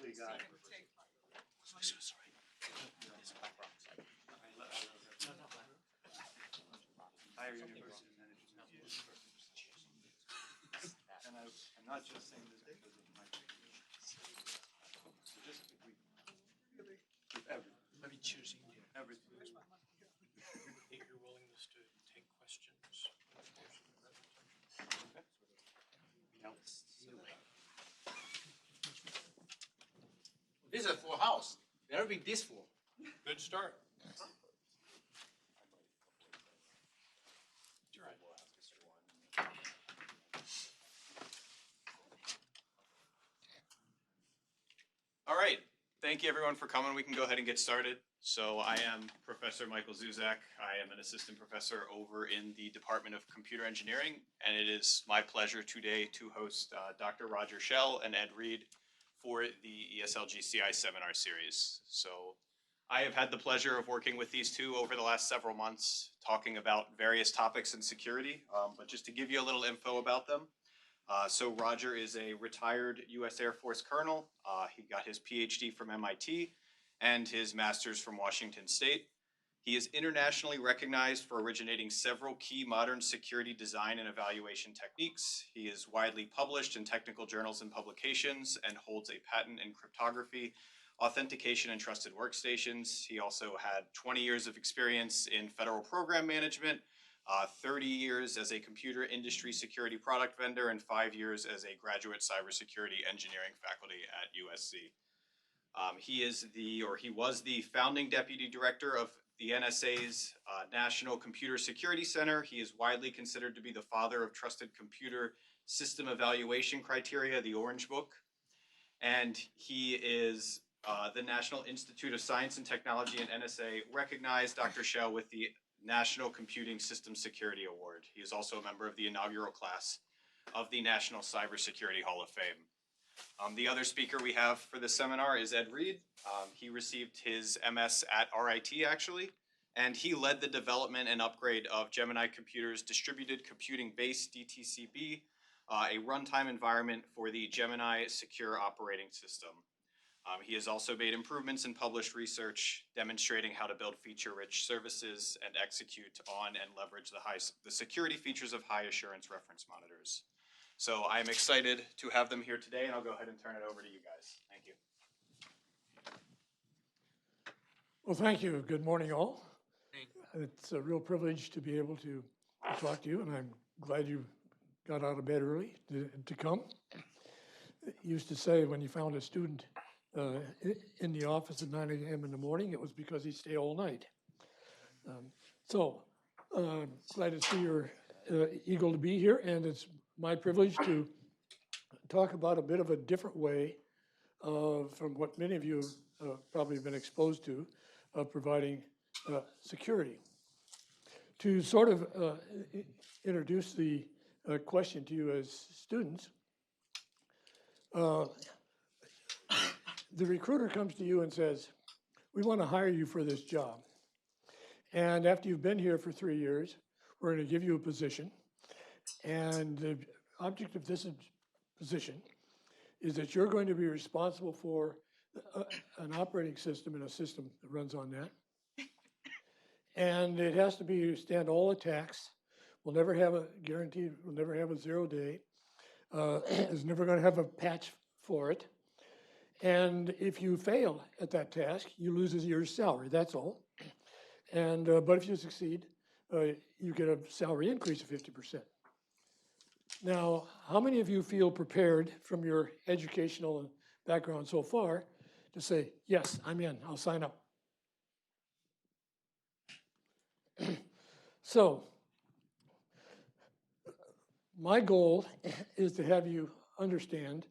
actually got. Higher university management. And I'm not just saying this because of my statistically, with everything. Maybe choosing Everything. your willingness to take questions. This is a full house. Never been this full. Good start. All right, thank you everyone for coming. We can go ahead and get started. So I am Professor Michael Zuzak. I am an assistant professor over in the Department of Computer Engineering, and it is my pleasure today to host Dr. Roger Schell and Ed Reed for the ESL-GCI seminar series. So I have had the pleasure of working with these two over the last several months, talking about various topics in security, but just to give you a little info about them. So Roger is a retired U.S. Air Force colonel. He got his PhD from MIT and his master's from Washington State. He is internationally recognized for originating several key modern security design and evaluation techniques. He is widely published in technical journals and publications and holds a patent in cryptography, authentication, and trusted workstations. He also had 20 years of experience in federal program management, 30 years as a computer industry security product vendor, and 5 years as a graduate cybersecurity engineering faculty at USC. He was the founding deputy director of the NSA's National Computer Security Center. He is widely considered to be the father of trusted computer system evaluation criteria, the Orange Book. And he is the National Institute of Science and Technology and NSA recognized Dr. Schell with the National Computing System Security Award. He is also a member of the inaugural class of the National Cybersecurity Hall of Fame. The other speaker we have for this seminar is Ed Reed. He received his MS at RIT actually, and he led the development and upgrade of Gemini Computer's distributed computing-based DTCB, a runtime environment for the Gemini secure operating system. He has also made improvements in published research demonstrating how to build feature-rich services and execute on and leverage the security features of high assurance reference monitors. So I'm excited to have them here today, and I'll go ahead and turn it over to you guys. Thank you. Well, thank you. Good morning, all. It's a real privilege to be able to talk to you, and I'm glad you got out of bed early to come. It used to say when you found a student in the office at 9 a.m. in the morning, it was because he'd stay all night. Glad to see you're eager to be here, and it's my privilege to talk about a bit of a different way from what many of you probably have been exposed to of providing security. To sort of introduce the question to you as students, the recruiter comes to you and says, we want to hire you for this job. And after you've been here for 3 years, we're going to give you a position. And the object of this position is that you're going to be responsible for an operating system and a system that runs on that. And it has to stand all attacks. We'll never have a guaranteed, we'll never have a 0 day. It's never going to have a patch for it. And if you fail at that task, you lose a year's salary, that's all. And but if you succeed, you get a salary increase of 50%. Now, how many of you feel prepared from your educational background so far to say, yes, I'm in, I'll sign up? So, my goal is to have you understand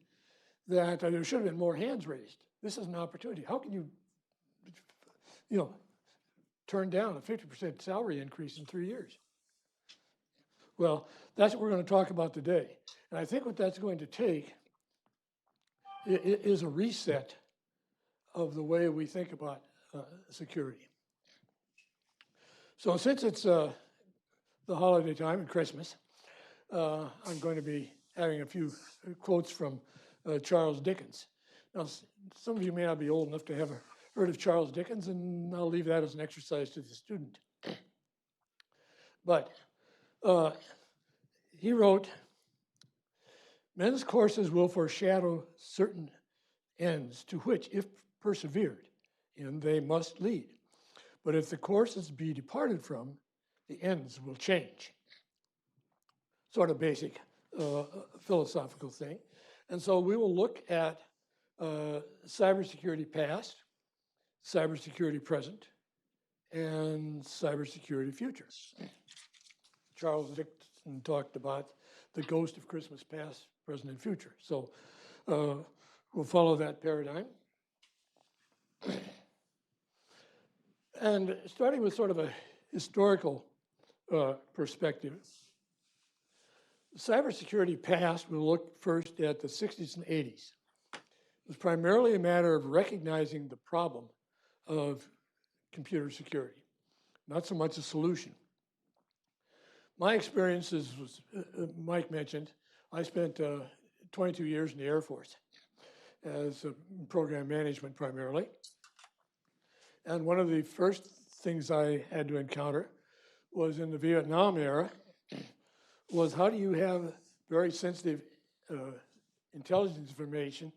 that there should have been more hands raised. This is an opportunity. How can you turn down a 50% salary increase in 3 years? Well, that's what we're going to talk about today. And I think what that's going to take is a reset of the way we think about security. So since it's the holiday time and Christmas, I'm going to be having a few quotes from Charles Dickens. Now, some of you may not be old enough to have heard of Charles Dickens, and I'll leave that as an exercise to the student. But he wrote, men's courses will foreshadow certain ends to which, if persevered in, they must lead. But if the courses be departed from, the ends will change. Sort of basic philosophical thing. And so we will look at cybersecurity past, cybersecurity present, and cybersecurity future. Charles Dickens talked about the ghost of Christmas past, present, and future. So we'll follow that paradigm. And starting with sort of a historical perspective, cybersecurity past, we'll look first at the 60s and 80s. It was primarily a matter of recognizing the problem of computer security, not so much a solution. My experiences, was Mike mentioned, I spent 22 years in the Air Force as program management primarily. And one of the first things I had to encounter was in the Vietnam era, was how do you have very sensitive intelligence information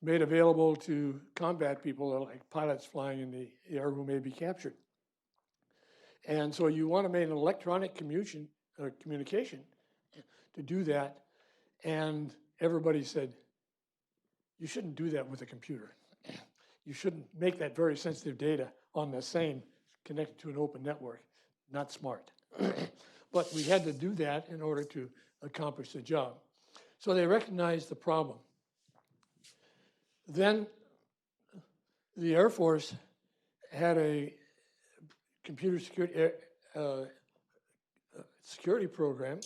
made available to combat people like pilots flying in the air who may be captured. And so you want to make an electronic communication to do that. And everybody said, you shouldn't do that with a computer. You shouldn't make that very sensitive data on the same connected to an open network. Not smart. But we had to do that in order to accomplish the job. So they recognized the problem. Then the Air Force had a computer security program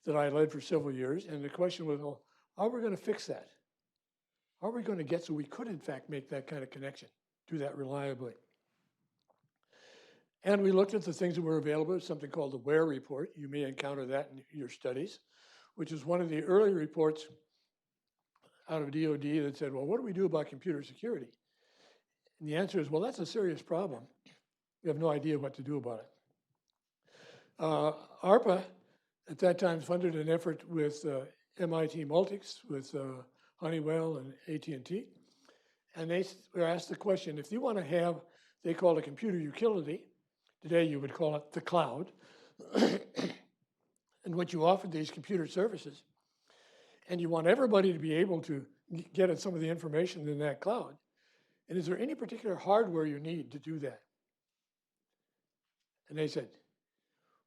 that I led for several years. And the question was, well, how are we going to fix that? How are we going to get so we could, in fact, make that kind of connection, do that reliably? And we looked at the things that were available, something called the WARE report. You may encounter that in your studies, which is one of the early reports out of DOD that said, well, what do we do about computer security? And the answer is, well, that's a serious problem. We have no idea what to do about it. ARPA, at that time, funded an effort with MIT Multics, with Honeywell and AT&T. And they were asked the question, if you want to have, they call it a computer utility, today you would call it the cloud, and what you offer these computer services, and you want everybody to be able to get at some of the information in that cloud. And is there any particular hardware you need to do that? And they said,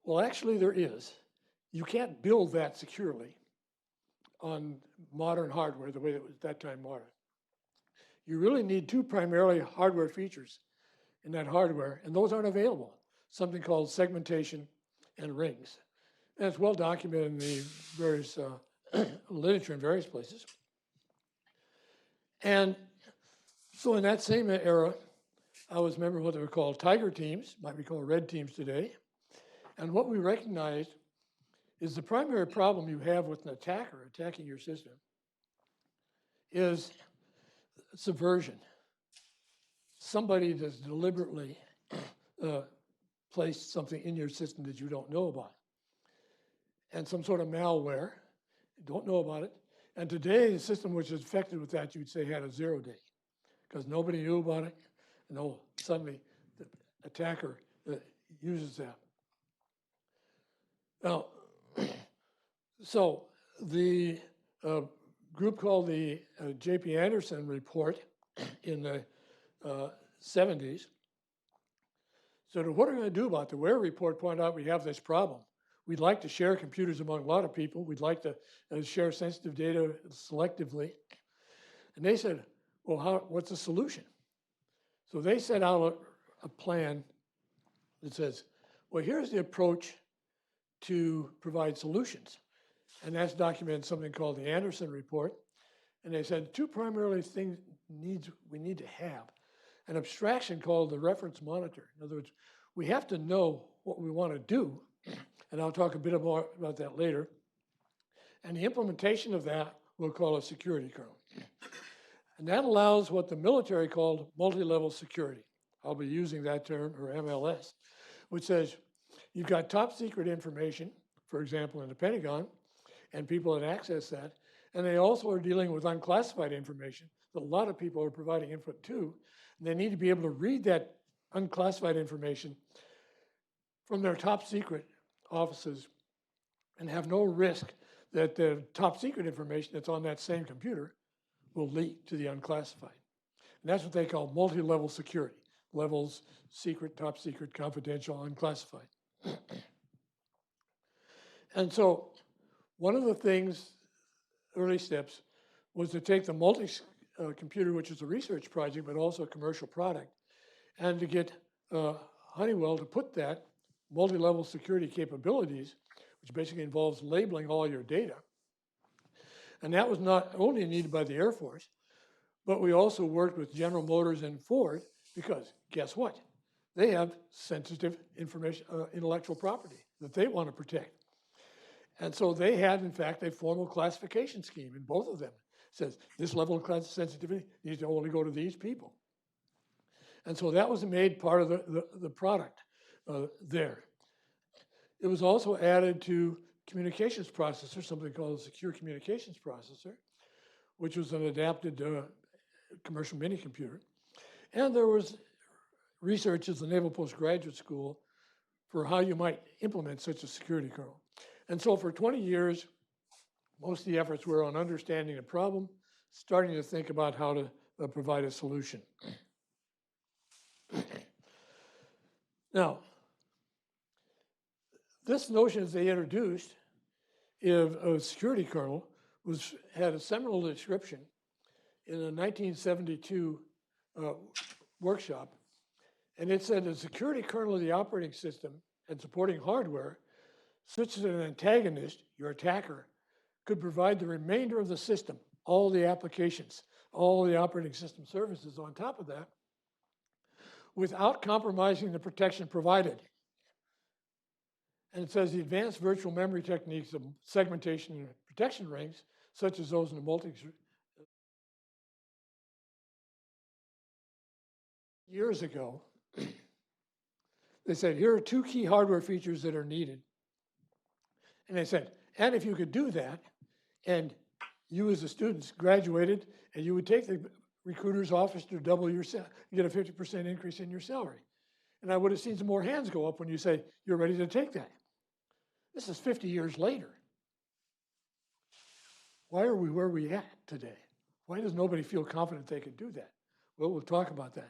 well, actually there is. You can't build that securely on modern hardware the way it was at that time modern. You really need two primarily hardware features in that hardware, and those aren't available. Something called segmentation and rings. And it's well documented in the various literature in various places. And so in that same era, I was a member of what they were called tiger teams, might be called red teams today. And what we recognized is the primary problem you have with an attacker attacking your system is subversion. Somebody has deliberately placed something in your system that you don't know about. And some sort of malware, you don't know about it. And today, the system which is affected with that, you'd say had a 0 day, because nobody knew about it, and suddenly the attacker uses that. Now, so the group called the J.P. Anderson report in the 70s said, what are we going to do about it? The WARE report pointed out we have this problem. We'd like to share computers among a lot of people. We'd like to share sensitive data selectively. And they said, well, what's the solution? So they set out a plan that says, well, here's the approach to provide solutions. And that's documented in something called the Anderson report. And they said two primarily things we need to have. An abstraction called the reference monitor. In other words, we have to know what we want to do, and I'll talk a bit more about that later. And the implementation of that we'll call a security kernel. And that allows what the military called multi-level security. I'll be using that term, or MLS, which says you've got top secret information, for example, in the Pentagon, and people that access that. And they also are dealing with unclassified information that a lot of people are providing input to. And they need to be able to read that unclassified information from their top secret offices and have no risk that the top secret information that's on that same computer will leak to the unclassified. And that's what they call multi-level security. Levels, secret, top secret, confidential, unclassified. And so one of the things, early steps, was to take the multi-computer, which is a research project, but also a commercial product, and to get Honeywell to put that multi-level security capabilities, which basically involves labeling all your data. And that was not only needed by the Air Force, but we also worked with General Motors and Ford, because guess what? They have sensitive information, intellectual property that they want to protect. And so they had, in fact, a formal classification scheme in both of them. It says this level of class sensitivity needs to only go to these people. And so that was made part of the product there. It was also added to communications processor, something called a secure communications processor, which was an adapted commercial mini computer. And there was research at the Naval Postgraduate School for how you might implement such a security kernel. And so for 20 years, most of the efforts were on understanding the problem, starting to think about how to provide a solution. Now, this notion, as they introduced, of a security kernel had a seminal description in a 1972 workshop. And it said the security kernel of the operating system and supporting hardware, such as an antagonist, your attacker, could provide the remainder of the system, all the applications, all the operating system services on top of that, without compromising the protection provided. And it says the advanced virtual memory techniques of segmentation and protection rings, such as those in the years ago, they said, here are two key hardware features that are needed. And they said, and if you could do that, and you as the students graduated, and you would take the recruiter's office to double your salary, get a 50% increase in your salary. And I would have seen some more hands go up when you say, you're ready to take that. This is 50 years later. Why are we where we at today? Why does nobody feel confident they could do that? Well, we'll talk about that.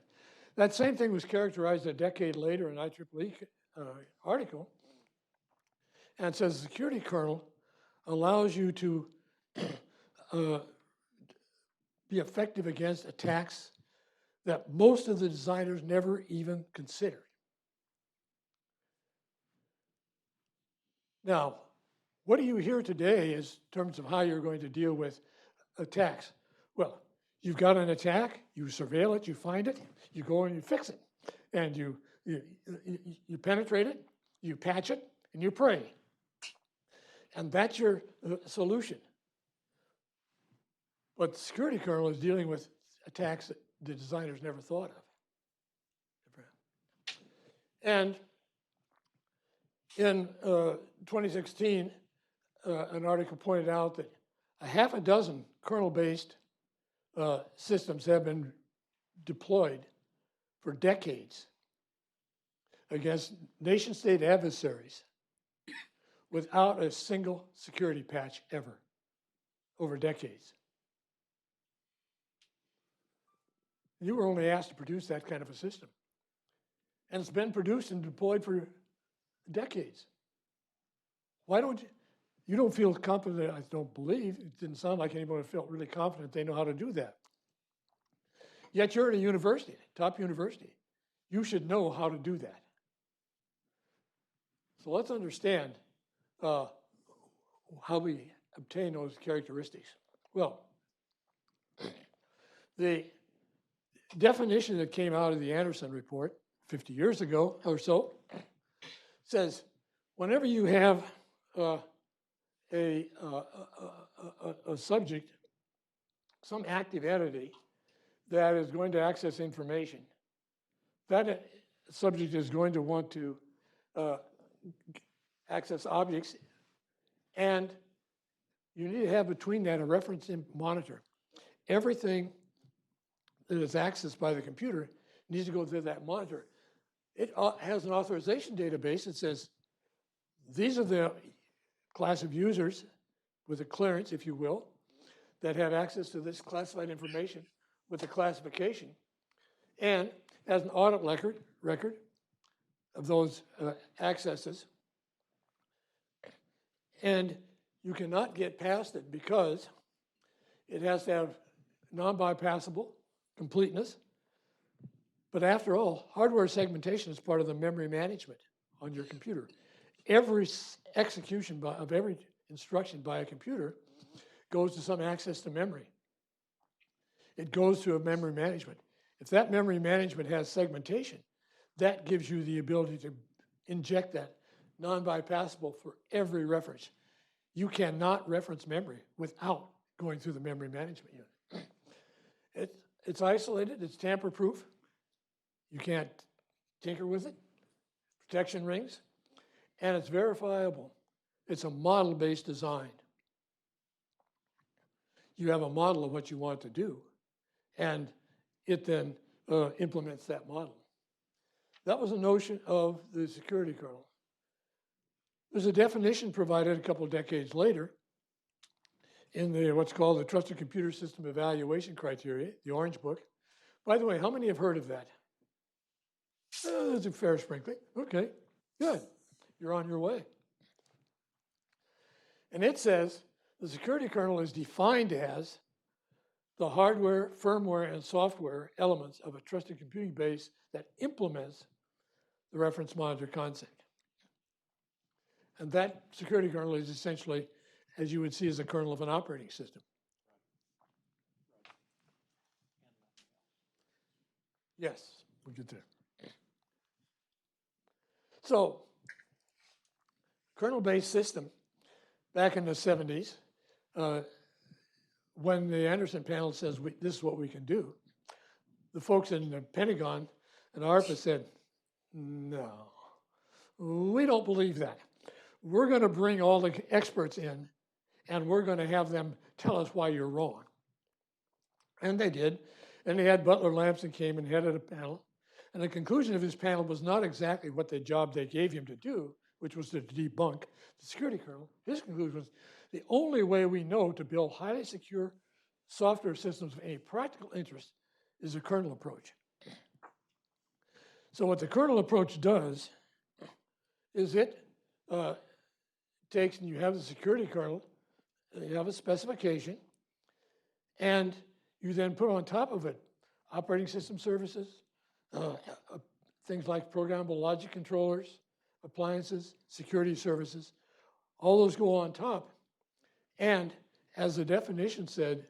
That same thing was characterized a decade later in an IEEE article, and it says the security kernel allows you to be effective against attacks that most of the designers never even considered. Now, what do you hear today is in terms of how you're going to deal with attacks? Well, you've got an attack, you surveil it, you find it, you go and you fix it. And you penetrate it, you patch it, and you pray. And that's your solution. But the security kernel is dealing with attacks that the designers never thought of. And in 2016, an article pointed out that a half a dozen kernel-based systems have been deployed for decades against nation-state adversaries without a single security patch ever, over decades. You were only asked to produce that kind of a system. And it's been produced and deployed for decades. Why don't you don't feel confident, I don't believe, it didn't sound like anybody felt really confident they know how to do that. Yet you're at a university, top university. You should know how to do that. So let's understand how we obtain those characteristics. Well, the definition that came out of the Anderson report 50 years ago or so says whenever you have a subject, some active entity that is going to access information, that subject is going to want to access objects, and you need to have between that a reference monitor. Everything that is accessed by the computer needs to go through that monitor. It has an authorization database that says, these are the class of users with a clearance, if you will, that have access to this classified information with a classification, and has an audit record of those accesses. And you cannot get past it because it has to have non-bypassable completeness. But after all, hardware segmentation is part of the memory management on your computer. Every execution of every instruction by a computer goes to some access to memory. It goes to a memory management. If that memory management has segmentation, that gives you the ability to inject that non-bypassable for every reference. You cannot reference memory without going through the memory management unit. It's isolated, it's tamper-proof. You can't tinker with it. Protection rings. And it's verifiable. It's a model-based design. You have a model of what you want to do, and it then implements that model. That was a notion of the security kernel. There's a definition provided a couple decades later in what's called the Trusted Computer System Evaluation Criteria, the Orange Book. By the way, how many have heard of that? There's a fair sprinkling. Okay, good. You're on your way. And it says the security kernel is defined as the hardware, firmware, and software elements of a trusted computing base that implements the reference monitor concept. And that security kernel is essentially, as you would see, as a kernel of an operating system. Yes, we'll get there. So, kernel-based system, back in the 70s, when the Anderson panel says this is what we can do, the folks in the Pentagon and ARPA said, no, we don't believe that. We're going to bring all the experts in, and we're going to have them tell us why you're wrong. And they did. And they had Butler Lamson came and headed a panel. And the conclusion of his panel was not exactly what the job they gave him to do, which was to debunk the security kernel. His conclusion was the only way we know to build highly secure software systems of any practical interest is a kernel approach. So what the kernel approach does is it takes, and you have the security kernel, you have a specification, and you then put on top of it operating system services, things like programmable logic controllers, appliances, security services. All those go on top. And as the definition said,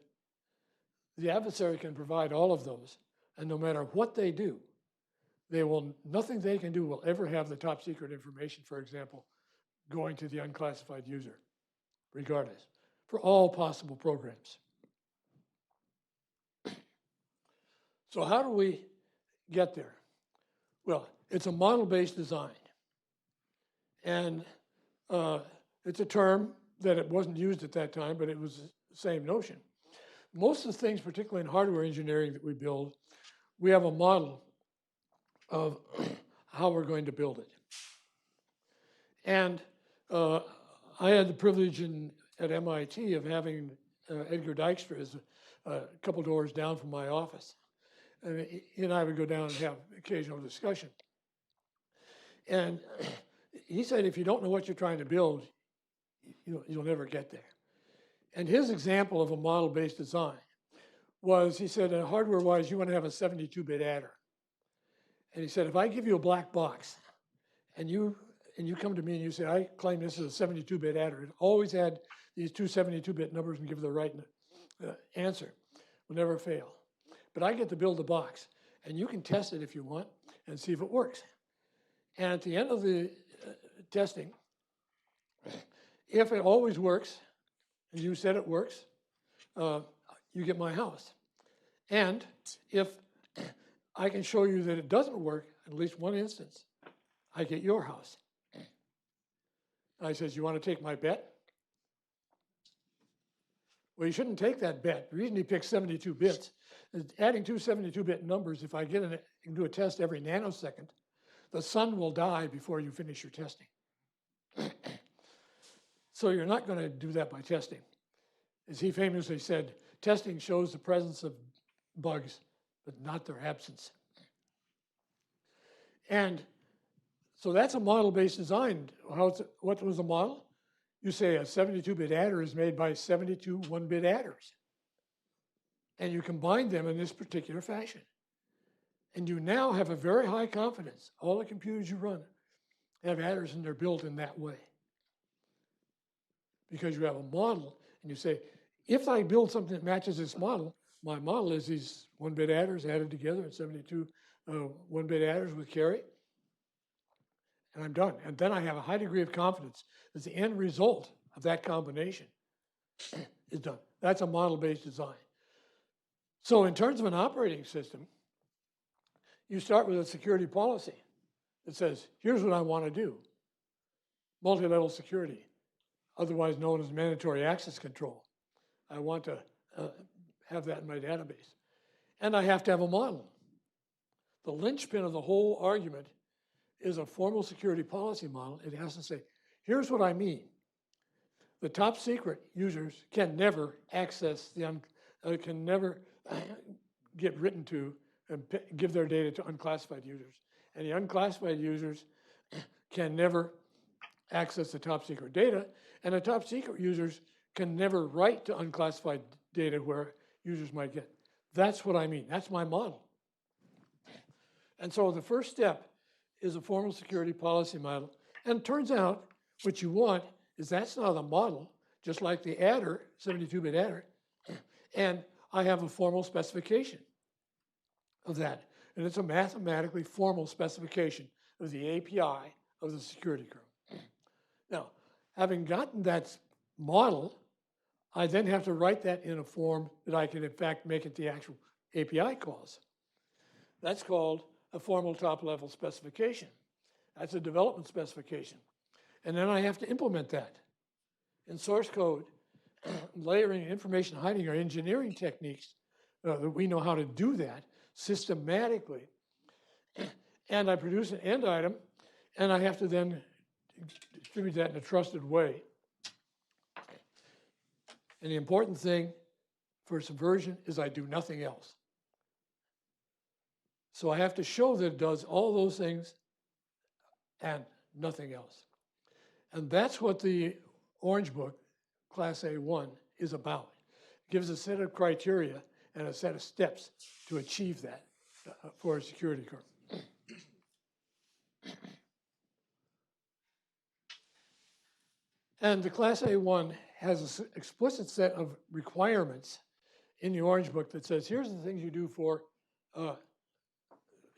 the adversary can provide all of those. And no matter what they do, nothing they can do will ever have the top secret information, for example, going to the unclassified user, regardless, for all possible programs. So how do we get there? Well, it's a model-based design. And it's a term that it wasn't used at that time, but it was the same notion. Most of the things, particularly in hardware engineering that we build, we have a model of how we're going to build it. And I had the privilege at MIT of having Edgar Dijkstra as a couple doors down from my office. And he and I would go down and have occasional discussion. And he said, if you don't know what you're trying to build, you'll never get there. And his example of a model-based design was, he said, hardware-wise, you want to have a 72-bit adder. And he said, if I give you a black box, and you come to me and you say, I claim this is a 72-bit adder, it always had these two 72-bit numbers and give the right answer, will never fail. But I get to build the box, and you can test it if you want and see if it works. And at the end of the testing, if it always works, and you said it works, you get my house. And if I can show you that it doesn't work, at least one instance, I get your house. And I says, you want to take my bet? Well, you shouldn't take that bet. The reason he picked 72 bits is adding two 72-bit numbers, if I can do a test every nanosecond, the sun will die before you finish your testing. So you're not going to do that by testing. As he famously said, testing shows the presence of bugs, but not their absence. And so that's a model-based design. What was the model? You say a 72-bit adder is made by 72 one-bit adders. And you combine them in this particular fashion. And you now have a very high confidence. All the computers you run have adders and they're built in that way. Because you have a model and you say, if I build something that matches this model, my model is these one-bit adders added together and 72 one-bit adders with carry. And I'm done. And then I have a high degree of confidence that the end result of that combination is done. That's a model-based design. So in terms of an operating system, you start with a security policy that says, here's what I want to do. Multi-level security, otherwise known as mandatory access control. I want to have that in my database. And I have to have a model. The linchpin of the whole argument is a formal security policy model. It has to say, here's what I mean. The top secret users can never access can never get written to and give their data to unclassified users. And the unclassified users can never access the top secret data. And the top secret users can never write to unclassified data where users might get. That's what I mean. That's my model. And so the first step is a formal security policy model. And it turns out what you want is that's not a model, just like the adder, 72-bit adder, and I have a formal specification of that. And it's a mathematically formal specification of the API of the security kernel. Now, having gotten that model, I then have to write that in a form that I can, in fact, make it the actual API calls. That's called a formal top-level specification. That's a development specification. And then I have to implement that. In source code, layering, information hiding are engineering techniques that we know how to do that systematically. And I produce an end item, and I have to then distribute that in a trusted way. And the important thing for subversion is I do nothing else. So I have to show that it does all those things and nothing else. And that's what the Orange Book, Class A1, is about. It gives a set of criteria and a set of steps to achieve that for a security kernel. And the Class A1 has an explicit set of requirements in the Orange Book that says, here's the things you do for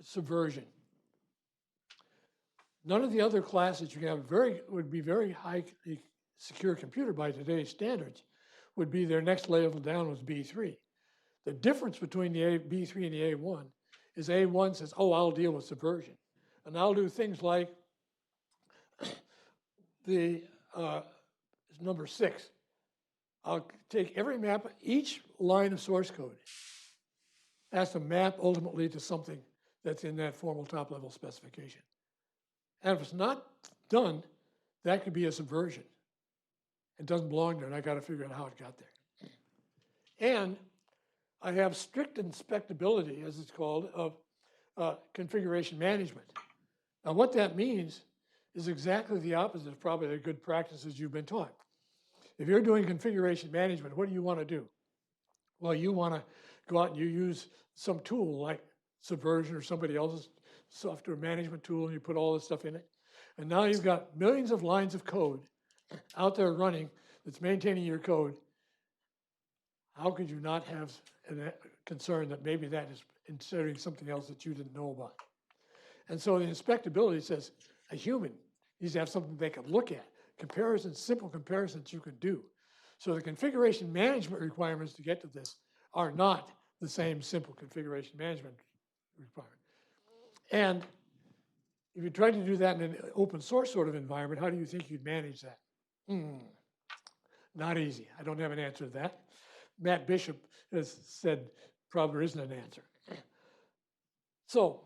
subversion. None of the other classes you can have would be very highly secure computer by today's standards would be their next level down was B3. The difference between the B3 and the A1 is A1 says, oh, I'll deal with subversion. And I'll do things like the number 6. I'll take every map, each line of source code has to map ultimately to something that's in that formal top-level specification. And if it's not done, that could be a subversion. It doesn't belong there, and I got to figure out how it got there. And I have strict inspectability, as it's called, of configuration management. Now, what that means is exactly the opposite of probably the good practices you've been taught. If you're doing configuration management, what do you want to do? Well, you want to go out and you use some tool like Subversion or somebody else's software management tool, and you put all this stuff in it. And now you've got millions of lines of code out there running that's maintaining your code. How could you not have a concern that maybe that is inserting something else that you didn't know about? And so the inspectability says a human needs to have something they can look at. Comparisons, simple comparisons you can do. So the configuration management requirements to get to this are not the same simple configuration management requirement. And if you tried to do that in an open source sort of environment, how do you think you'd manage that? Not easy. I don't have an answer to that. Matt Bishop has said probably there isn't an answer. So,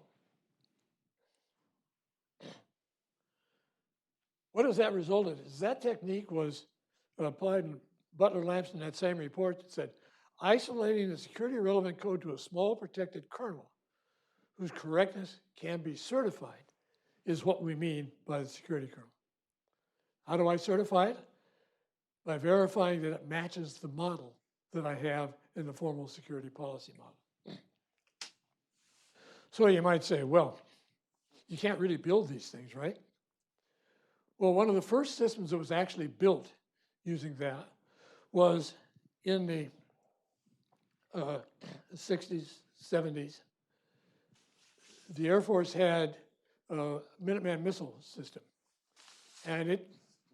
what does that result in? Is that technique was applied in Butler Lamson, that same report that said, isolating the security relevant code to a small protected kernel whose correctness can be certified is what we mean by the security kernel. How do I certify it? By verifying that it matches the model that I have in the formal security policy model. So you might say, well, you can't really build these things, right? Well, one of the first systems that was actually built using that was in the 60s, 70s. The Air Force had a Minuteman missile system, and it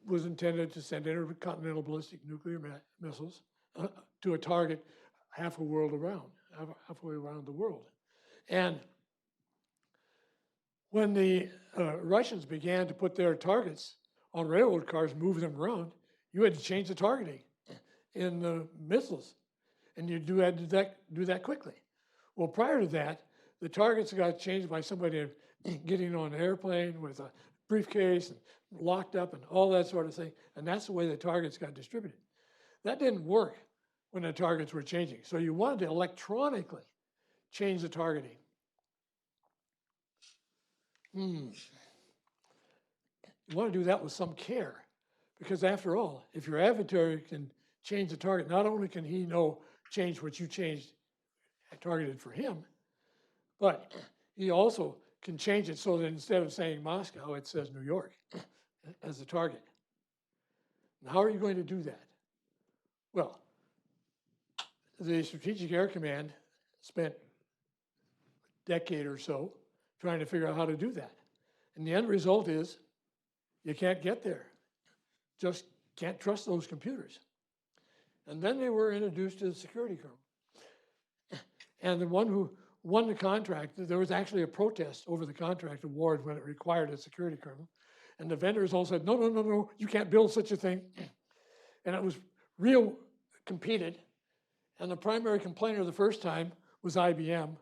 was intended to send intercontinental ballistic nuclear missiles to a target halfway around the world. And when the Russians began to put their targets on railroad cars, move them around, you had to change the targeting in the missiles, and you had to do that quickly. Well, prior to that, the targets got changed by somebody getting on an airplane with a briefcase and locked up and all that sort of thing, and that's the way the targets got distributed. That didn't work when the targets were changing, so you wanted to electronically change the targeting. You want to do that with some care, because after all, if your adversary can change the target, not only can he change what you changed targeted for him, but he also can change it so that instead of saying Moscow, it says New York as the target. And how are you going to do that? Well, the Strategic Air Command spent a decade or so trying to figure out how to do that. And the end result is you can't get there. Just can't trust those computers. And then they were introduced to the security kernel. And the one who won the contract, there was actually a protest over the contract award when it required a security kernel. And the vendors all said, no, you can't build such a thing. And it was real competed. And the primary complainer the first time was IBM.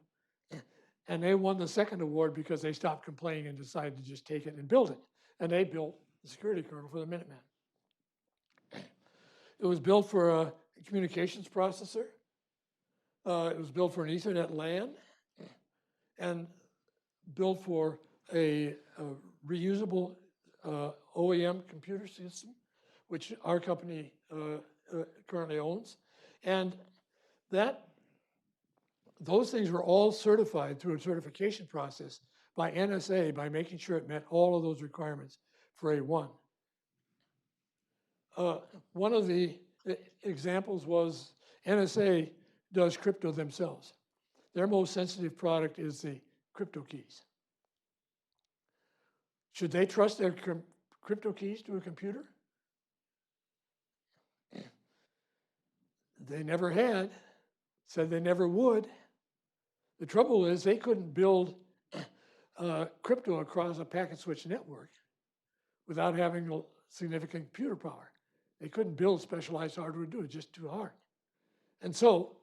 And they won the second award because they stopped complaining and decided to just take it and build it. And they built the security kernel for the Minuteman. It was built for a communications processor. It was built for an Ethernet LAN and built for a reusable OEM computer system, which our company currently owns. And those things were all certified through a certification process by NSA by making sure it met all of those requirements for A1. One of the examples was NSA does crypto themselves. Their most sensitive product is the crypto keys. Should they trust their crypto keys to a computer? They never had, said they never would. The trouble is they couldn't build crypto across a packet switch network without having significant computer power. They couldn't build specialized hardware to do it, just too hard. And so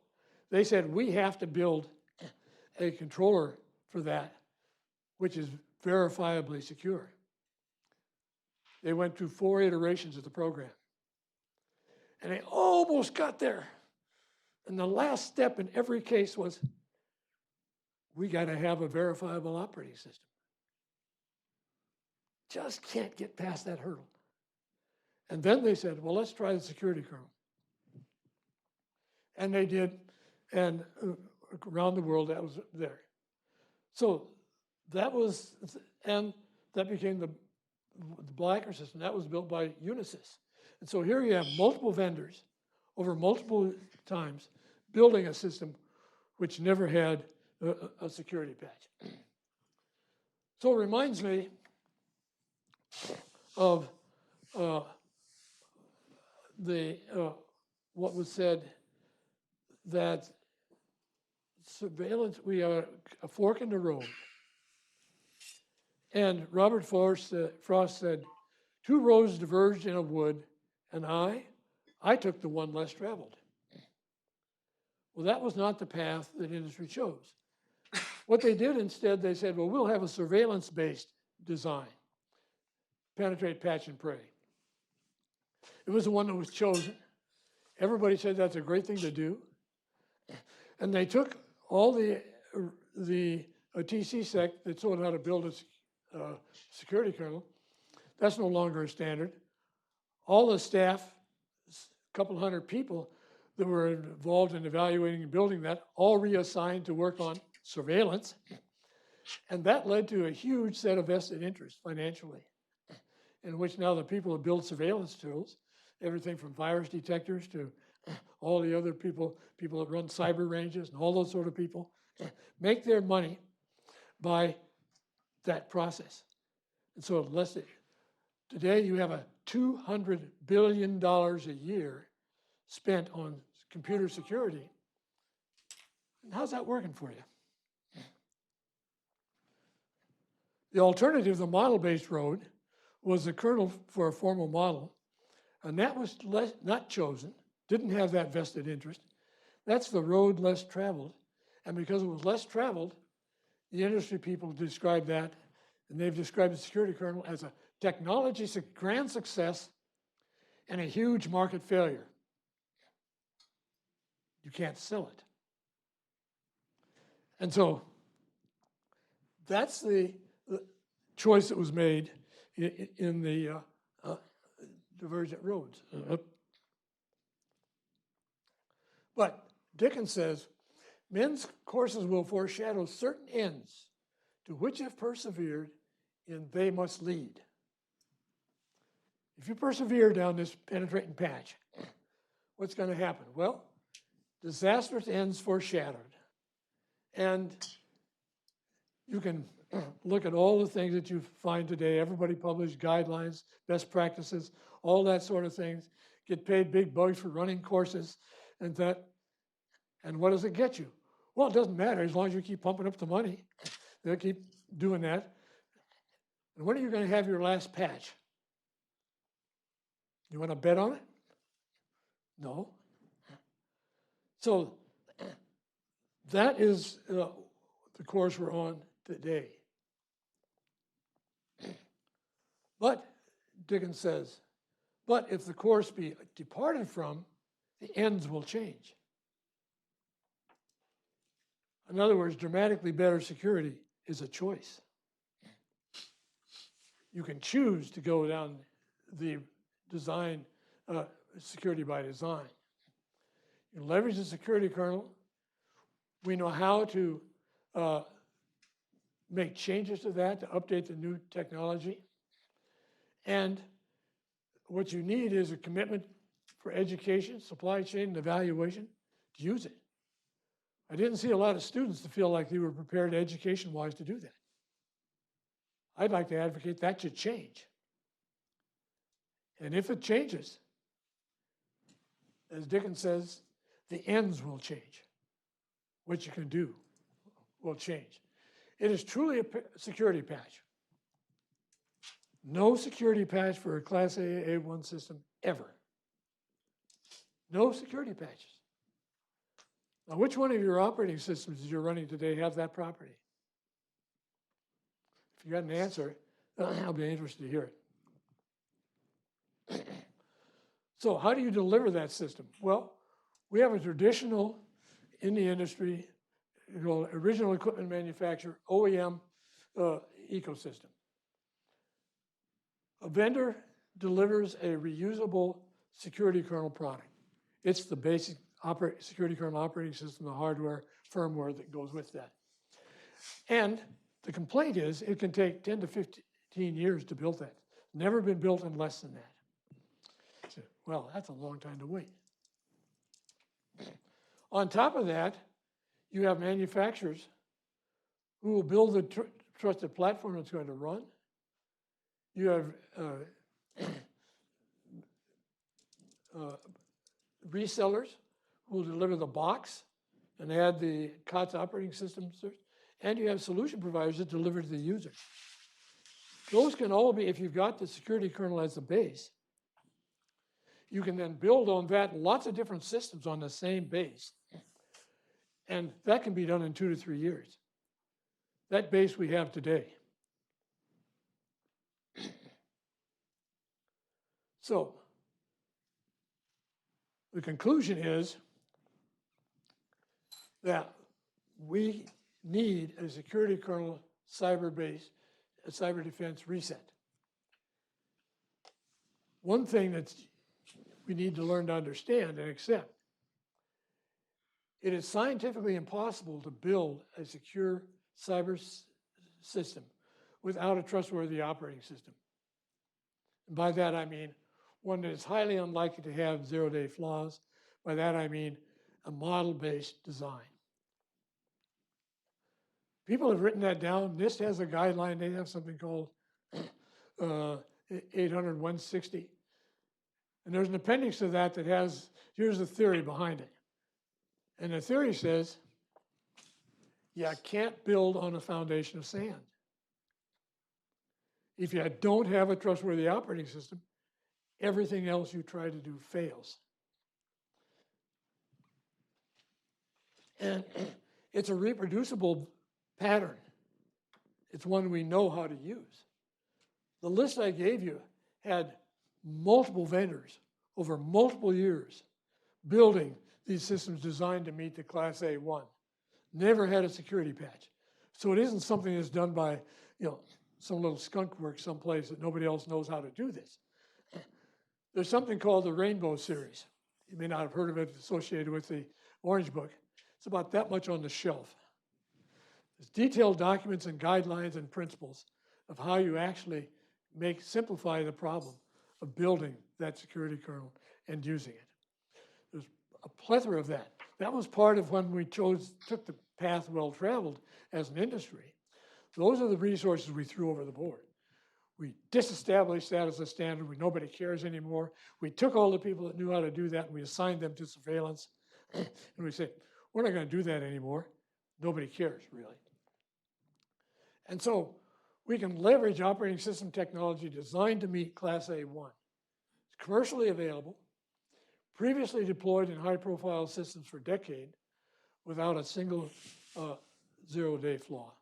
they said, we have to build a controller for that, which is verifiably secure. They went through 4 iterations of the program. And they almost got there. And the last step in every case was, we got to have a verifiable operating system. Just can't get past that hurdle. And then they said, well, let's try the security kernel. And they did, and around the world that was there. So that was, and that became the Blacker system. That was built by Unisys. And so here you have multiple vendors over multiple times building a system which never had a security patch. So it reminds me of what was said, that surveillance, we have a fork in the road. And Robert Frost said, 2 roads diverged in a wood, and I took the one less traveled. Well, that was not the path that industry chose. What they did instead, they said, well, we'll have a surveillance-based design. Penetrate, patch, and pray. It was the one that was chosen. Everybody said that's a great thing to do. And they took all the TC sec that told how to build a security kernel. That's no longer a standard. All the staff, a couple hundred people that were involved in evaluating and building that, all reassigned to work on surveillance. And that led to a huge set of vested interests financially, in which now the people who build surveillance tools, everything from virus detectors to all the other people that run cyber ranges and all those sort of people, make their money by that process. And so today you have a $200 billion a year spent on computer security. And how's that working for you? The alternative, the model-based road, was the kernel for a formal model, and that was not chosen, didn't have that vested interest. That's the road less traveled, and because it was less traveled, the industry people described that, and they've described the security kernel as a technology grand success and a huge market failure. You can't sell it. And so that's the choice that was made in the divergent roads. But Dickens says, men's courses will foreshadow certain ends to which have persevered in they must lead. If you persevere down this penetrating patch, what's going to happen? Well, disastrous ends foreshadowed. And you can look at all the things that you find today. Everybody published guidelines, best practices, all that sort of things. Get paid big bucks for running courses and that. And what does it get you? Well, it doesn't matter as long as you keep pumping up the money. They'll keep doing that. And when are you going to have your last patch? You want to bet on it? No. So that is the course we're on today. But, Dickens says, but if the course be departed from, the ends will change. In other words, dramatically better security is a choice. You can choose to go down the design, security by design. You leverage the security kernel. We know how to make changes to that, to update the new technology. And what you need is a commitment for education, supply chain, and evaluation to use it. I didn't see a lot of students to feel like they were prepared education-wise to do that. I'd like to advocate that should change. And if it changes, as Dickens says, the ends will change. What you can do will change. It is truly a security patch. No security patch for a Class A A1 system ever. No security patches. Now, which one of your operating systems you're running today have that property? If you got an answer, I'll be interested to hear it. So how do you deliver that system? Well, we have a traditional, in the industry, original equipment manufacturer, OEM ecosystem. A vendor delivers a reusable security kernel product. It's the basic security kernel operating system, the hardware, firmware that goes with that. And the complaint is it can take 10 to 15 years to build that. Never been built in less than that. So, well, that's a long time to wait. On top of that, you have manufacturers who will build the trusted platform that's going to run. You have resellers who will deliver the box and add the COTS operating system, and you have solution providers that deliver to the user. Those can all be, if you've got the security kernel as the base, you can then build on that lots of different systems on the same base. And that can be done in 2 to 3 years. That base we have today. So, the conclusion is that we need a security kernel cyber base, a cyber defense reset. One thing that we need to learn to understand and accept, it is scientifically impossible to build a secure cyber system without a trustworthy operating system. And by that I mean one that is highly unlikely to have zero-day flaws. By that I mean a model-based design. People have written that down. NIST has a guideline. They have something called 800-160. And there's an appendix to that that has, here's the theory behind it. And the theory says, you can't build on a foundation of sand. If you don't have a trustworthy operating system, everything else you try to do fails. And it's a reproducible pattern. It's one we know how to use. The list I gave you had multiple vendors over multiple years building these systems designed to meet the Class A1. Never had a security patch. So it isn't something that's done by, some little skunk work someplace that nobody else knows how to do this. There's something called the Rainbow Series. You may not have heard of it associated with the Orange Book. It's about that much on the shelf. There's detailed documents and guidelines and principles of how you actually simplify the problem of building that security kernel and using it. There's a plethora of that. That was part of when we took the path well traveled as an industry. Those are the resources we threw over the board. We disestablished that as a standard. Nobody cares anymore. We took all the people that knew how to do that and we assigned them to surveillance. And we said, we're not going to do that anymore. Nobody cares, really. And so we can leverage operating system technology designed to meet Class A1. It's commercially available, previously deployed in high-profile systems for decades without a single zero-day flaw.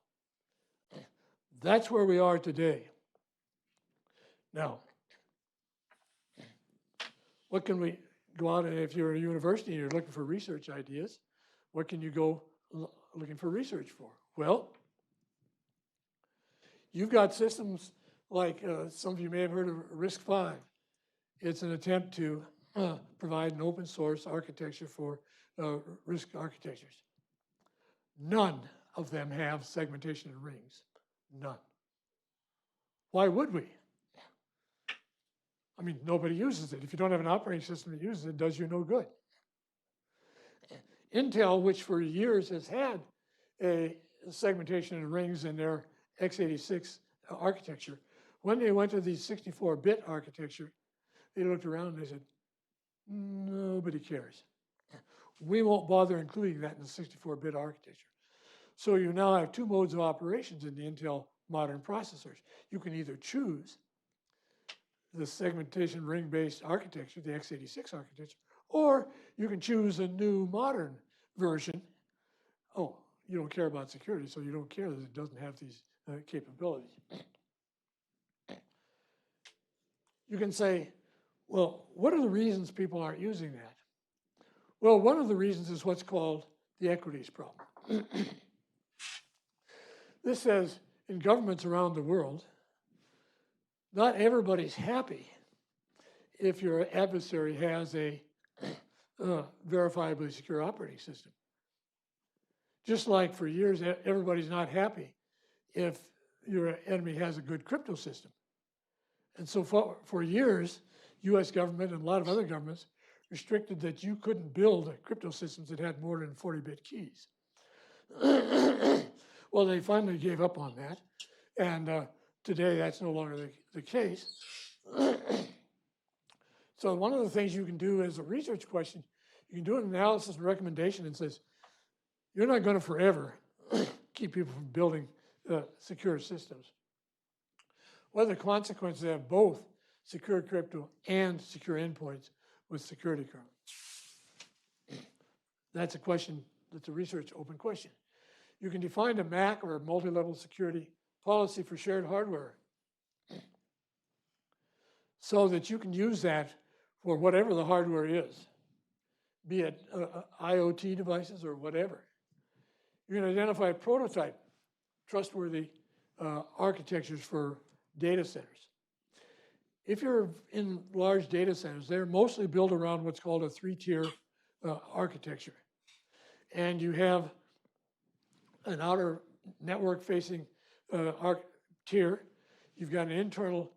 That's where we are today. Now, what can we go out and if you're a university and you're looking for research ideas, what can you go looking for research for? Well, you've got systems like some of you may have heard of RISC-V. It's an attempt to provide an open source architecture for RISC architectures. None of them have segmentation in rings. None. Why would we? I mean, nobody uses it. If you don't have an operating system that uses it, it does you no good. Intel, which for years has had a segmentation in rings in their x86 architecture, when they went to the 64-bit architecture, they looked around and they said, nobody cares. We won't bother including that in the 64-bit architecture. So you now have two modes of operations in the Intel modern processors. You can either choose the segmentation ring-based architecture, the x86 architecture, or you can choose a new modern version. Oh, you don't care about security, so you don't care that it doesn't have these capabilities. You can say, well, what are the reasons people aren't using that? Well, one of the reasons is what's called the equities problem. This says in governments around the world, not everybody's happy if your adversary has a verifiably secure operating system. Just like for years, everybody's not happy if your enemy has a good crypto system. And so for years, US government and a lot of other governments restricted that you couldn't build crypto systems that had more than 40-bit keys. Well, they finally gave up on that. And today, that's no longer the case. So one of the things you can do as a research question, you can do an analysis and recommendation and says, you're not going to forever keep people from building secure systems. What are the consequences of both secure crypto and secure endpoints with security kernel? That's a question, that's a research open question. You can define a MAC or a multi-level security policy for shared hardware so that you can use that for whatever the hardware is, be it IoT devices or whatever. You're going to identify a prototype, trustworthy architectures for data centers. If you're in large data centers, they're mostly built around what's called a 3-tier architecture. And you have an outer network-facing tier. You've got an internal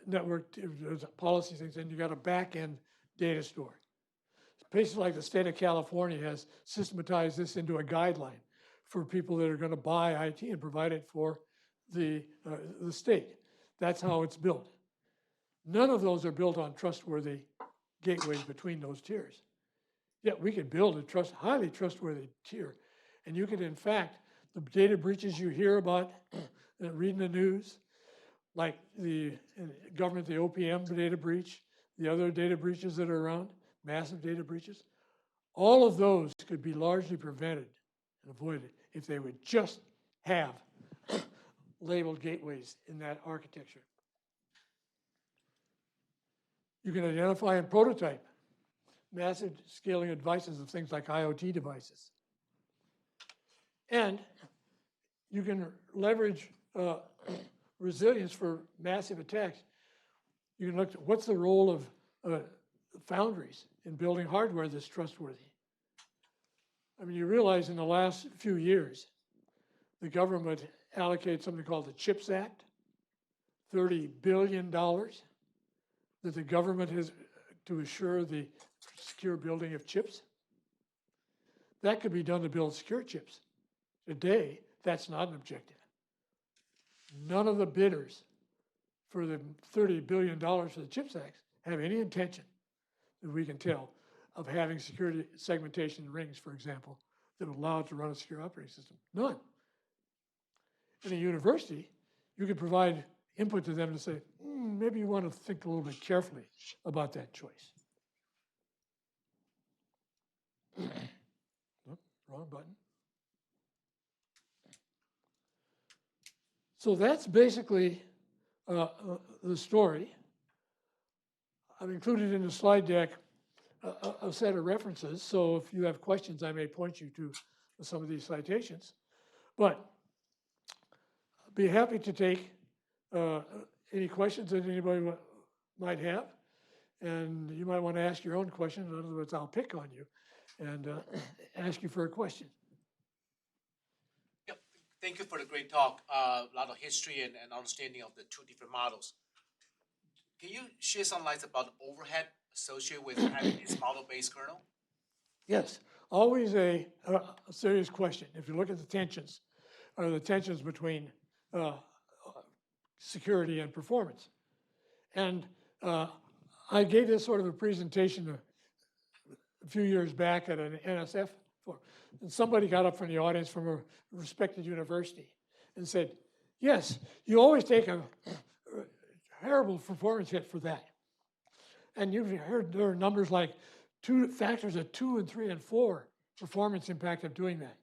network, there's policy things, and you've got a back-end data store. Places like the state of California has systematized this into a guideline for people that are going to buy IT and provide it for the state. That's how it's built. None of those are built on trustworthy gateways between those tiers. Yet we could build a highly trustworthy tier. And you could, in fact, the data breaches you hear about, reading the news, like the government, the OPM data breach, the other data breaches that are around, massive data breaches, all of those could be largely prevented and avoided if they would just have labeled gateways in that architecture. You can identify and prototype massive scaling devices of things like IoT devices. And you can leverage resilience for massive attacks. You can look at what's the role of foundries in building hardware that's trustworthy. I mean, you realize in the last few years, the government allocated something called the CHIPS Act, $30 billion that the government has to assure the secure building of chips. That could be done to build secure chips. Today, that's not an objective. None of the bidders for the $30 billion for the CHIPS Act have any intention, that we can tell, of having security segmentation rings, for example, that would allow it to run a secure operating system. None. In a university, you could provide input to them to say, maybe you want to think a little bit carefully about that choice. Oops, wrong button. So that's basically the story. I've included in the slide deck a set of references, so if you have questions, I may point you to some of these citations. But I'd be happy to take any questions that anybody might have, and you might want to ask your own question. In other words, I'll pick on you and ask you for a question. Yep. Thank you for the great talk. A lot of history and understanding of the two different models. Can you share some light about the overhead associated with having this model-based kernel? Yes, always a serious question. If you look at the tensions between security and performance. And I gave this sort of a presentation a few years back at an NSF forum. And somebody got up from the audience from a respected university and said, yes, you always take a terrible performance hit for that. And you've heard there are numbers like factors of 2 and 3 and 4 performance impact of doing that.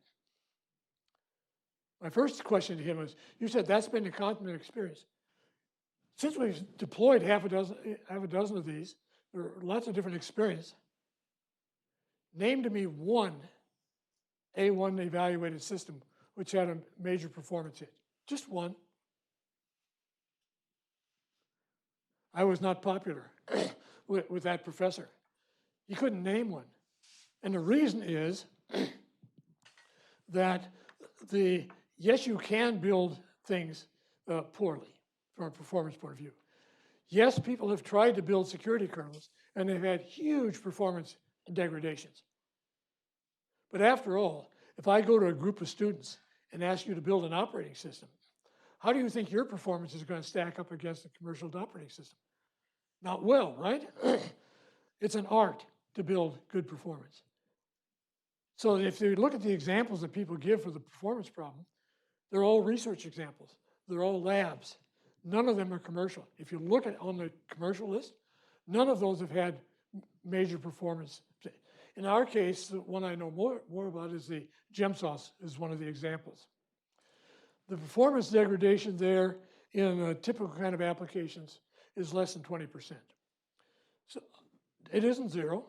My first question to him was, you said that's been the constant experience. Since we've deployed half a dozen of these, there are lots of different experience. Name to me one A1 evaluated system which had a major performance hit. Just one. I was not popular with that professor. He couldn't name one. And the reason is that yes, you can build things poorly from a performance point of view. Yes, people have tried to build security kernels, and they've had huge performance degradations. But after all, if I go to a group of students and ask you to build an operating system, how do you think your performance is going to stack up against a commercial operating system? Not well, right? It's an art to build good performance. So if you look at the examples that people give for the performance problem, they're all research examples. They're all labs. None of them are commercial. If you look at on the commercial list, none of those have had major performance. In our case, the one I know more about is the GemSauce is one of the examples. The performance degradation there in a typical kind of applications is less than 20%. So it isn't zero.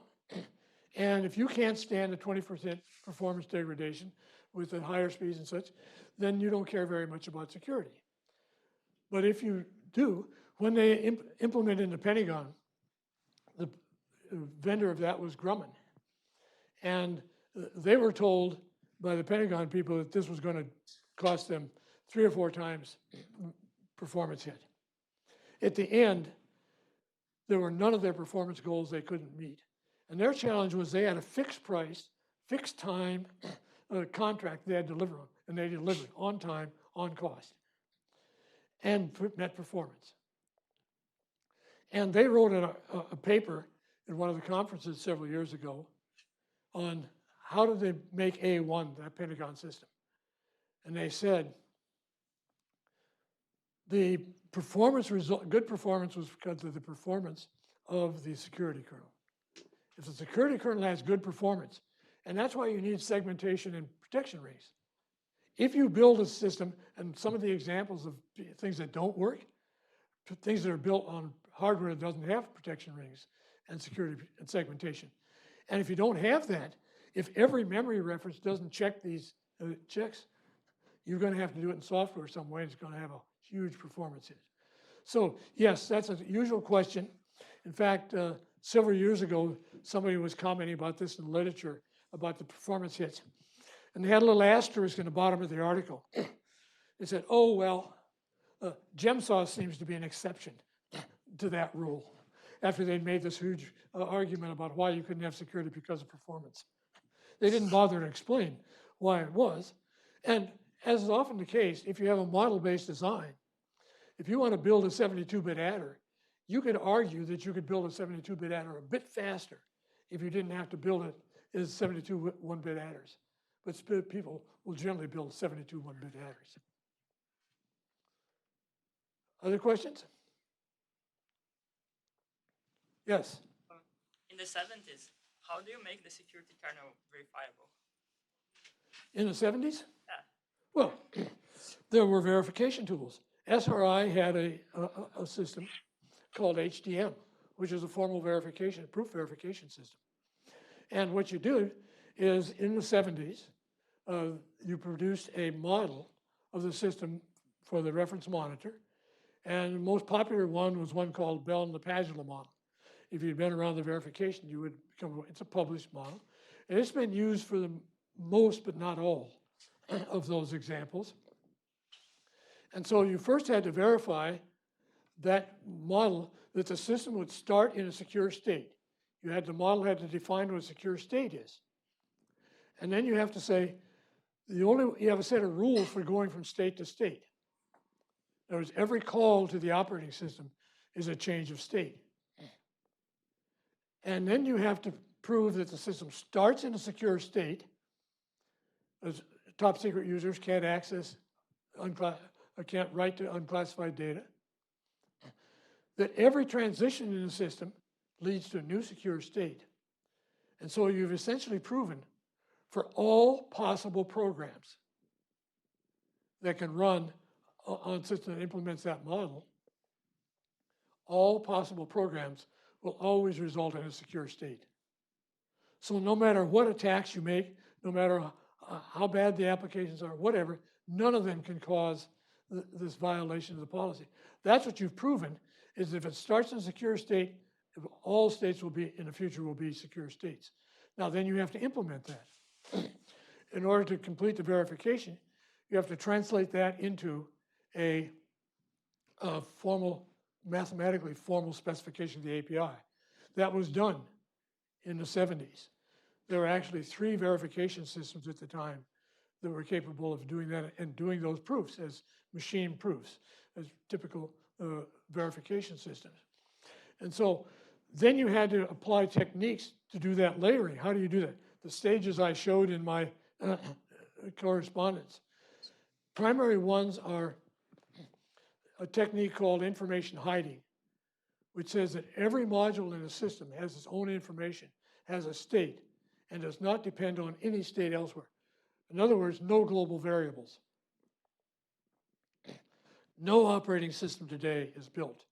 And if you can't stand a 20% performance degradation with the higher speeds and such, then you don't care very much about security. But if you do, when they implement in the Pentagon, the vendor of that was Grumman. And they were told by the Pentagon people that this was going to cost them 3 or 4 times performance hit. At the end, there were none of their performance goals they couldn't meet. And their challenge was they had a fixed price, fixed time contract they had to deliver on, and they delivered on time, on cost, and net performance. And they wrote a paper at one of the conferences several years ago on how did they make A1, that Pentagon system. And they said the performance result, good performance was because of the performance of the security kernel. If the security kernel has good performance, and that's why you need segmentation and protection rings. If you build a system, and some of the examples of things that don't work, things that are built on hardware that doesn't have protection rings and security and segmentation. And if you don't have that, if every memory reference doesn't check these checks, you're going to have to do it in software some way, and it's going to have a huge performance hit. So yes, that's a usual question. In fact, several years ago, somebody was commenting about this in the literature about the performance hits. And they had a little asterisk in the bottom of the article. They said, oh, well, GemSauce seems to be an exception to that rule, after they'd made this huge argument about why you couldn't have security because of performance. They didn't bother to explain why it was. And as is often the case, if you have a model-based design, if you want to build a 72-bit adder, you could argue that you could build a 72-bit adder a bit faster if you didn't have to build it as 72 one-bit adders. But people will generally build 72 one-bit adders. Other questions? Yes? In the 70s, how do you make the security kernel verifiable? In the 70s? Yeah. Well, there were verification tools. SRI had a system called HDM, which is a formal verification, proof verification system. And what you do is in the 70s, you produced a model of the system for the reference monitor. And the most popular one was one called Bell and LaPadula model. If you'd been around the verification, you would become, it's a published model. And it's been used for the most, but not all, of those examples. And so you first had to verify that model, that the system would start in a secure state. The model had to define what a secure state is. And then you have to say, you have a set of rules for going from state to state. In other words, every call to the operating system is a change of state. And then you have to prove that the system starts in a secure state, as top secret users can't access, can't write to unclassified data, that every transition in the system leads to a new secure state. And so you've essentially proven for all possible programs that can run on a system that implements that model, all possible programs will always result in a secure state. So no matter what attacks you make, no matter how bad the applications are, whatever, none of them can cause this violation of the policy. That's what you've proven, is if it starts in a secure state, all states will be, in the future, will be secure states. Now, then you have to implement that. In order to complete the verification, you have to translate that into a formal, mathematically formal specification of the API. That was done in the 70s. There were actually 3 verification systems at the time that were capable of doing that and doing those proofs as machine proofs, as typical verification systems. And so then you had to apply techniques to do that layering. How do you do that? the stages I showed in my correspondence. Primary ones are a technique called information hiding, which says that every module in a system has its own information, has a state, and does not depend on any state elsewhere. In other words, no global variables. No operating system today is built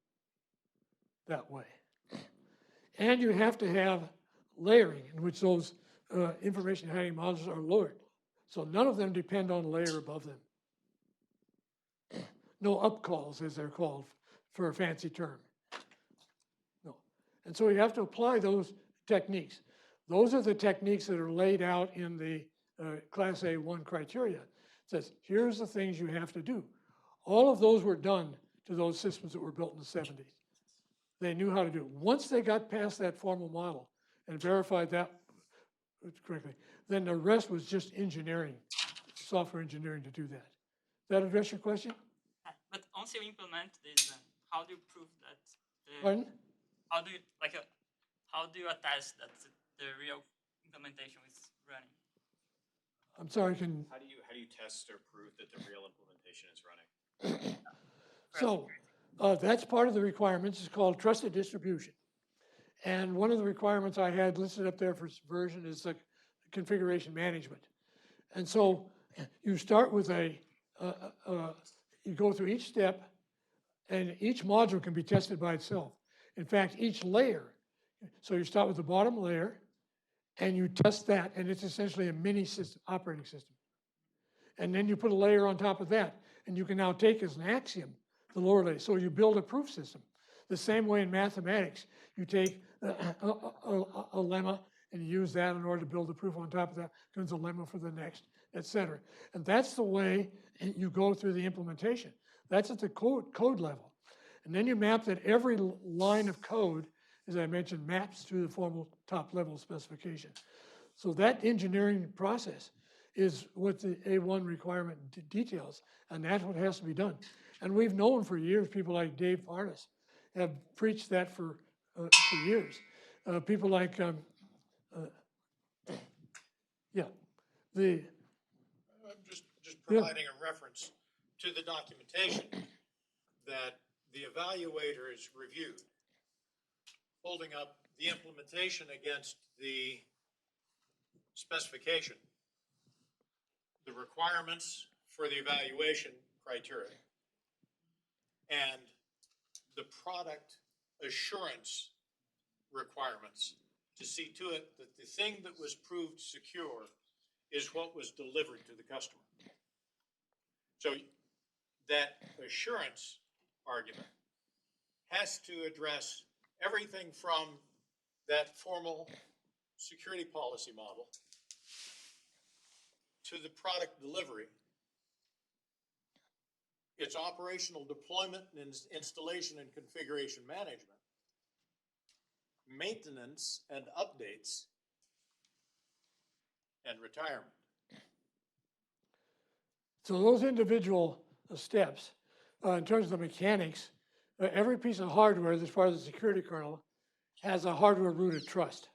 that way. And you have to have layering in which those information hiding modules are lowered. So none of them depend on a layer above them. No upcalls, as they're called, for a fancy term. No. And so you have to apply those techniques. Those are the techniques that are laid out in the Class A1 criteria. It says, here's the things you have to do. All of those were done to those systems that were built in the 70s. They knew how to do it. Once they got past that formal model and verified that correctly, then the rest was just engineering, software engineering to do that. Does that address your question? But once you implement this, then how do you prove that? Pardon? How do you how do you attest that the real implementation is running? I'm sorry, How do you test or prove that the real implementation is running? so that's part of the requirements. It's called trusted distribution. And one of the requirements I had listed up there for version is the configuration management. And so you start with you go through each step, and each module can be tested by itself. In fact, each layer, so you start with the bottom layer, and you test that, and it's essentially a mini system, operating system. And then you put a layer on top of that, and you can now take as an axiom the lower layer. So you build a proof system. The same way in mathematics, you take a lemma and you use that in order to build a proof on top of that, becomes a lemma for the next, et cetera. And that's the way you go through the implementation. That's at the code level. And then you map that every line of code, as I mentioned, maps to the formal top level specification. So that engineering process is what the A1 requirement details, and that's what has to be done. And we've known for years, people like Dave Parnas have preached that for years. People like, I'm just providing a reference to the documentation that the evaluator is reviewed, holding up the implementation against the specification, the requirements for the evaluation criteria, and the product assurance requirements to see to it that the thing that was proved secure is what was delivered to the customer. So that assurance argument has to address everything from that formal security policy model to the product delivery, its operational deployment and installation and configuration management, maintenance and updates, and retirement. so those individual steps, in terms of the mechanics, every piece of hardware that's part of the security kernel has a hardware root of trust.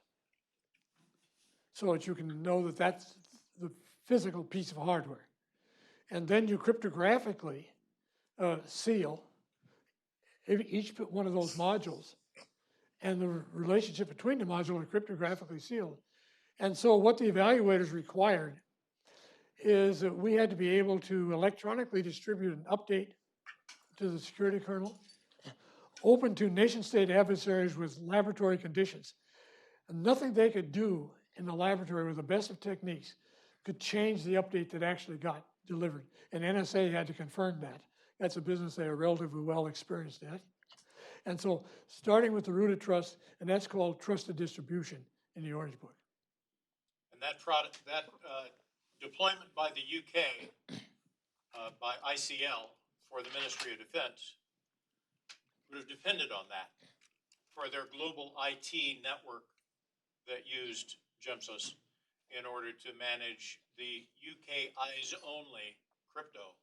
So that you can know that that's the physical piece of hardware. And then you cryptographically seal each one of those modules, and the relationship between the modules are cryptographically sealed. And so what the evaluators required is that we had to be able to electronically distribute an update to the security kernel, open to nation-state adversaries with laboratory conditions. And nothing they could do in the laboratory with the best of techniques could change the update that actually got delivered. And NSA had to confirm that. That's a business they are relatively well experienced at. And so starting with the root of trust, and that's called trusted distribution in the Orange Book. And that product, that deployment by the UK, by ICL for the Ministry of Defense, would have depended on that for their global IT network that used GEMSOS in order to manage the UK eyes-only crypto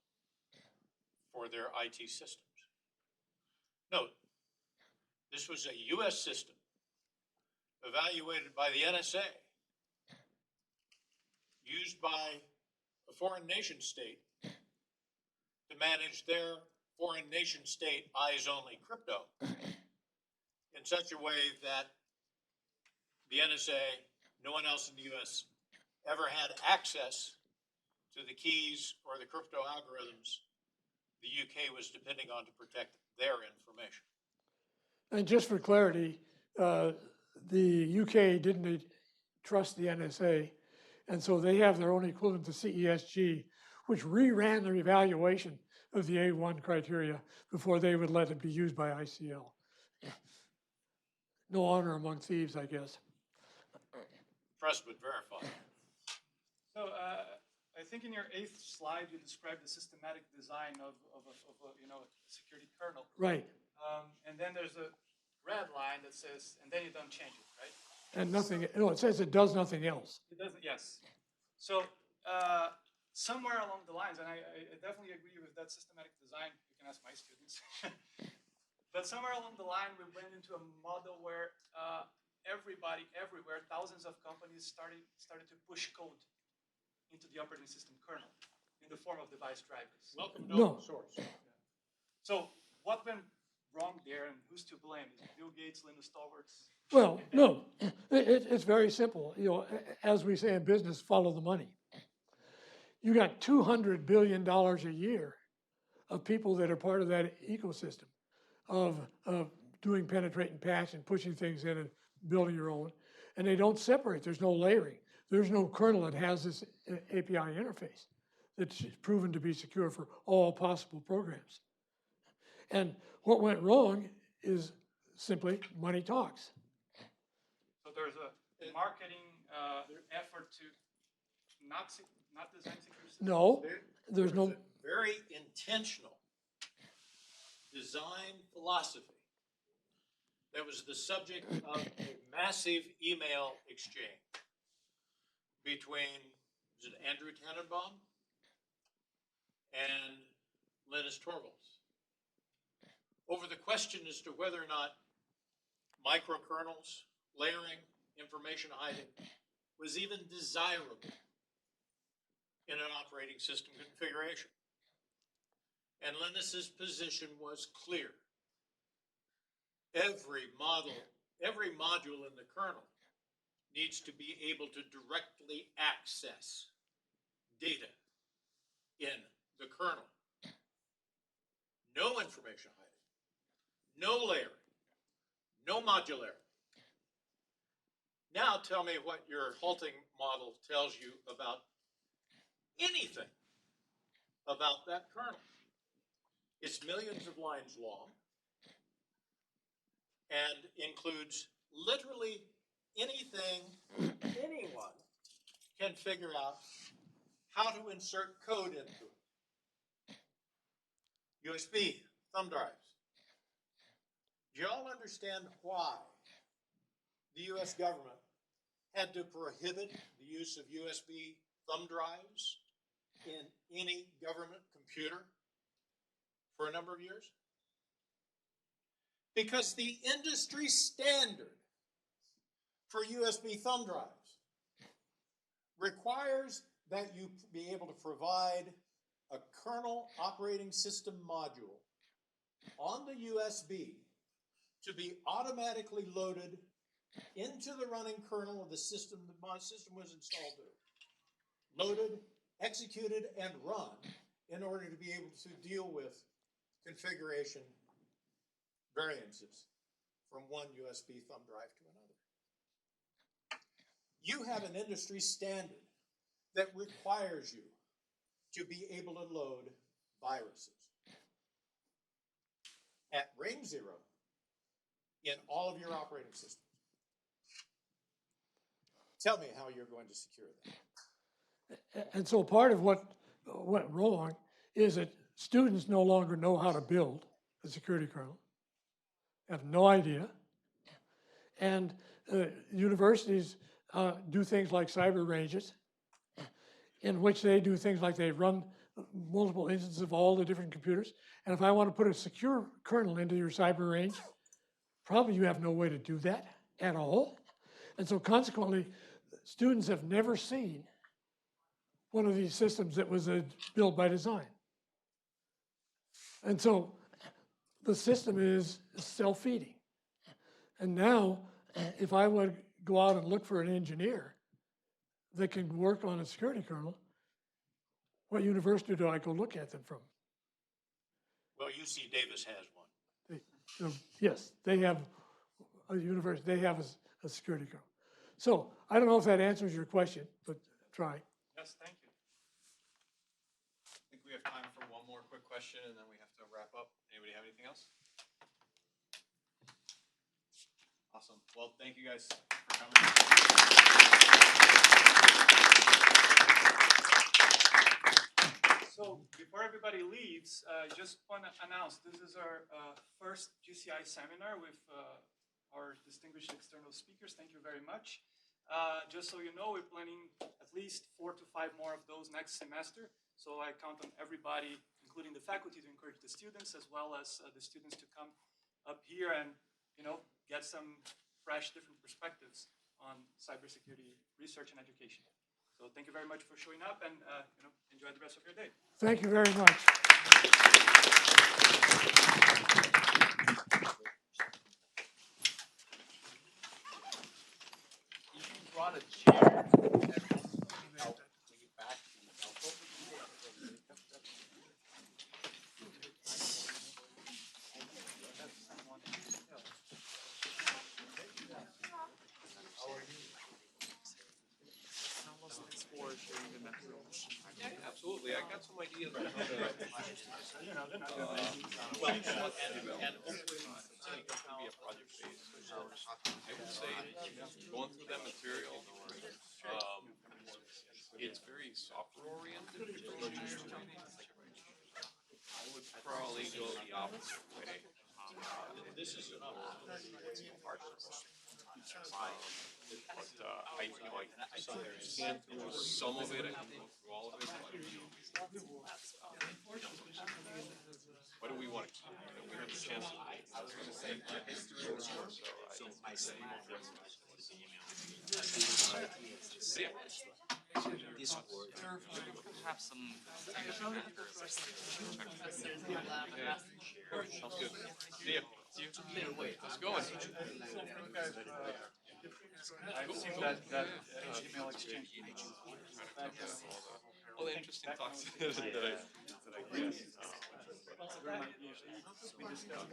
for their IT systems. Note, this was a US system evaluated by the NSA used by a foreign nation state to manage their foreign nation state eyes-only crypto in such a way that the NSA, no one else in the US, ever had access to the keys or the crypto algorithms the UK was depending on to protect their information. And just for clarity, the UK didn't trust the NSA, and so they have their own equivalent to CESG, which reran their evaluation of the A1 criteria before they would let it be used by ICL. No honor among thieves, I guess. Trust but verify. So I think in your 8th slide, you described the systematic design of a security kernel. Right. And then there's a red line that says, and then you don't change it, right? And nothing, no, it says it does nothing else. It doesn't, yes. So somewhere along the lines, and I definitely agree with that systematic design, you can ask my students. But somewhere along the line, we went into a model where everybody, everywhere, thousands of companies started to push code into the operating system kernel in the form of device drivers. Welcome to No. open source. So what went wrong there, and who's to blame? Is it Bill Gates, Linus Torvalds? Well, no, it's very simple. You know, as we say in business, follow the money. You got $200 billion a year of people that are part of that ecosystem of doing penetrate and patch and pushing things in and building your own. And they don't separate. There's no layering. There's no kernel that has this API interface that's proven to be secure for all possible programs. And what went wrong is simply money talks. So there's a marketing effort to not design secure systems. No, there's no, a very intentional design philosophy that was the subject of a massive email exchange between, was it Andrew Tannenbaum and Linus Torvalds over the question as to whether or not microkernels, layering, information hiding was even desirable in an operating system configuration. And Linus's position was clear. Every module in the kernel needs to be able to directly access data in the kernel. No information hiding, no layering, no modularity. Now tell me what your halting model tells you about anything about that kernel. It's millions of lines long and includes literally anything anyone can figure out how to insert code into it. USB thumb drives. Do you all understand why the US government had to prohibit the use of USB thumb drives in any government computer for a number of years? Because the industry standard for USB thumb drives requires that you be able to provide a kernel operating system module on the USB to be automatically loaded into the running kernel of the system that my system was installed to. Loaded, executed, and run in order to be able to deal with configuration variances from one USB thumb drive to another. You have an industry standard that requires you to be able to load viruses at range 0 in all of your operating systems. Tell me how you're going to secure that. and so part of what went wrong is that students no longer know how to build a security kernel, have no idea. And universities do things like cyber ranges, in which they do things like they run multiple instances of all the different computers. And if I want to put a secure kernel into your cyber range, probably you have no way to do that at all. And so consequently, students have never seen one of these systems that was built by design. And so the system is self-feeding. And now, if I would go out and look for an engineer that can work on a security kernel, what university do I go look at them from? Well, UC Davis has one. Yes, they have a university, they have a security kernel. So I don't know if that answers your question, but try. Yes, thank you. I think we have time for one more quick question and then we have to wrap up. Anybody have anything else? Awesome. Well, thank you guys for coming. So before everybody leaves, just want to announce this is our first GCI seminar with our distinguished external speakers. Thank you very much. Just so you know, we're planning at least 4 to 5 more of those next semester. So I count on everybody, including the faculty, to encourage the students as well as the students to come up here and, you know, get some fresh, different perspectives on cybersecurity research and education. So thank you very much for showing up and, you know, enjoy the rest of your day. Thank you very much. If you brought a chair, Yeah, absolutely. I got some ideas on how to. Well, and hopefully it's going to be a project based. I would say going through that material, it's very software oriented. I would probably go the opposite way. This is an part. But I can through some of it. I can go through all of it. What do we want to keep? We have a chance to. I was going to say history. So I say. Yeah. this word. Have some. Sounds good. See ya. Let's go. I've seen that email exchange. All the interesting talks that I guess. We discussed that.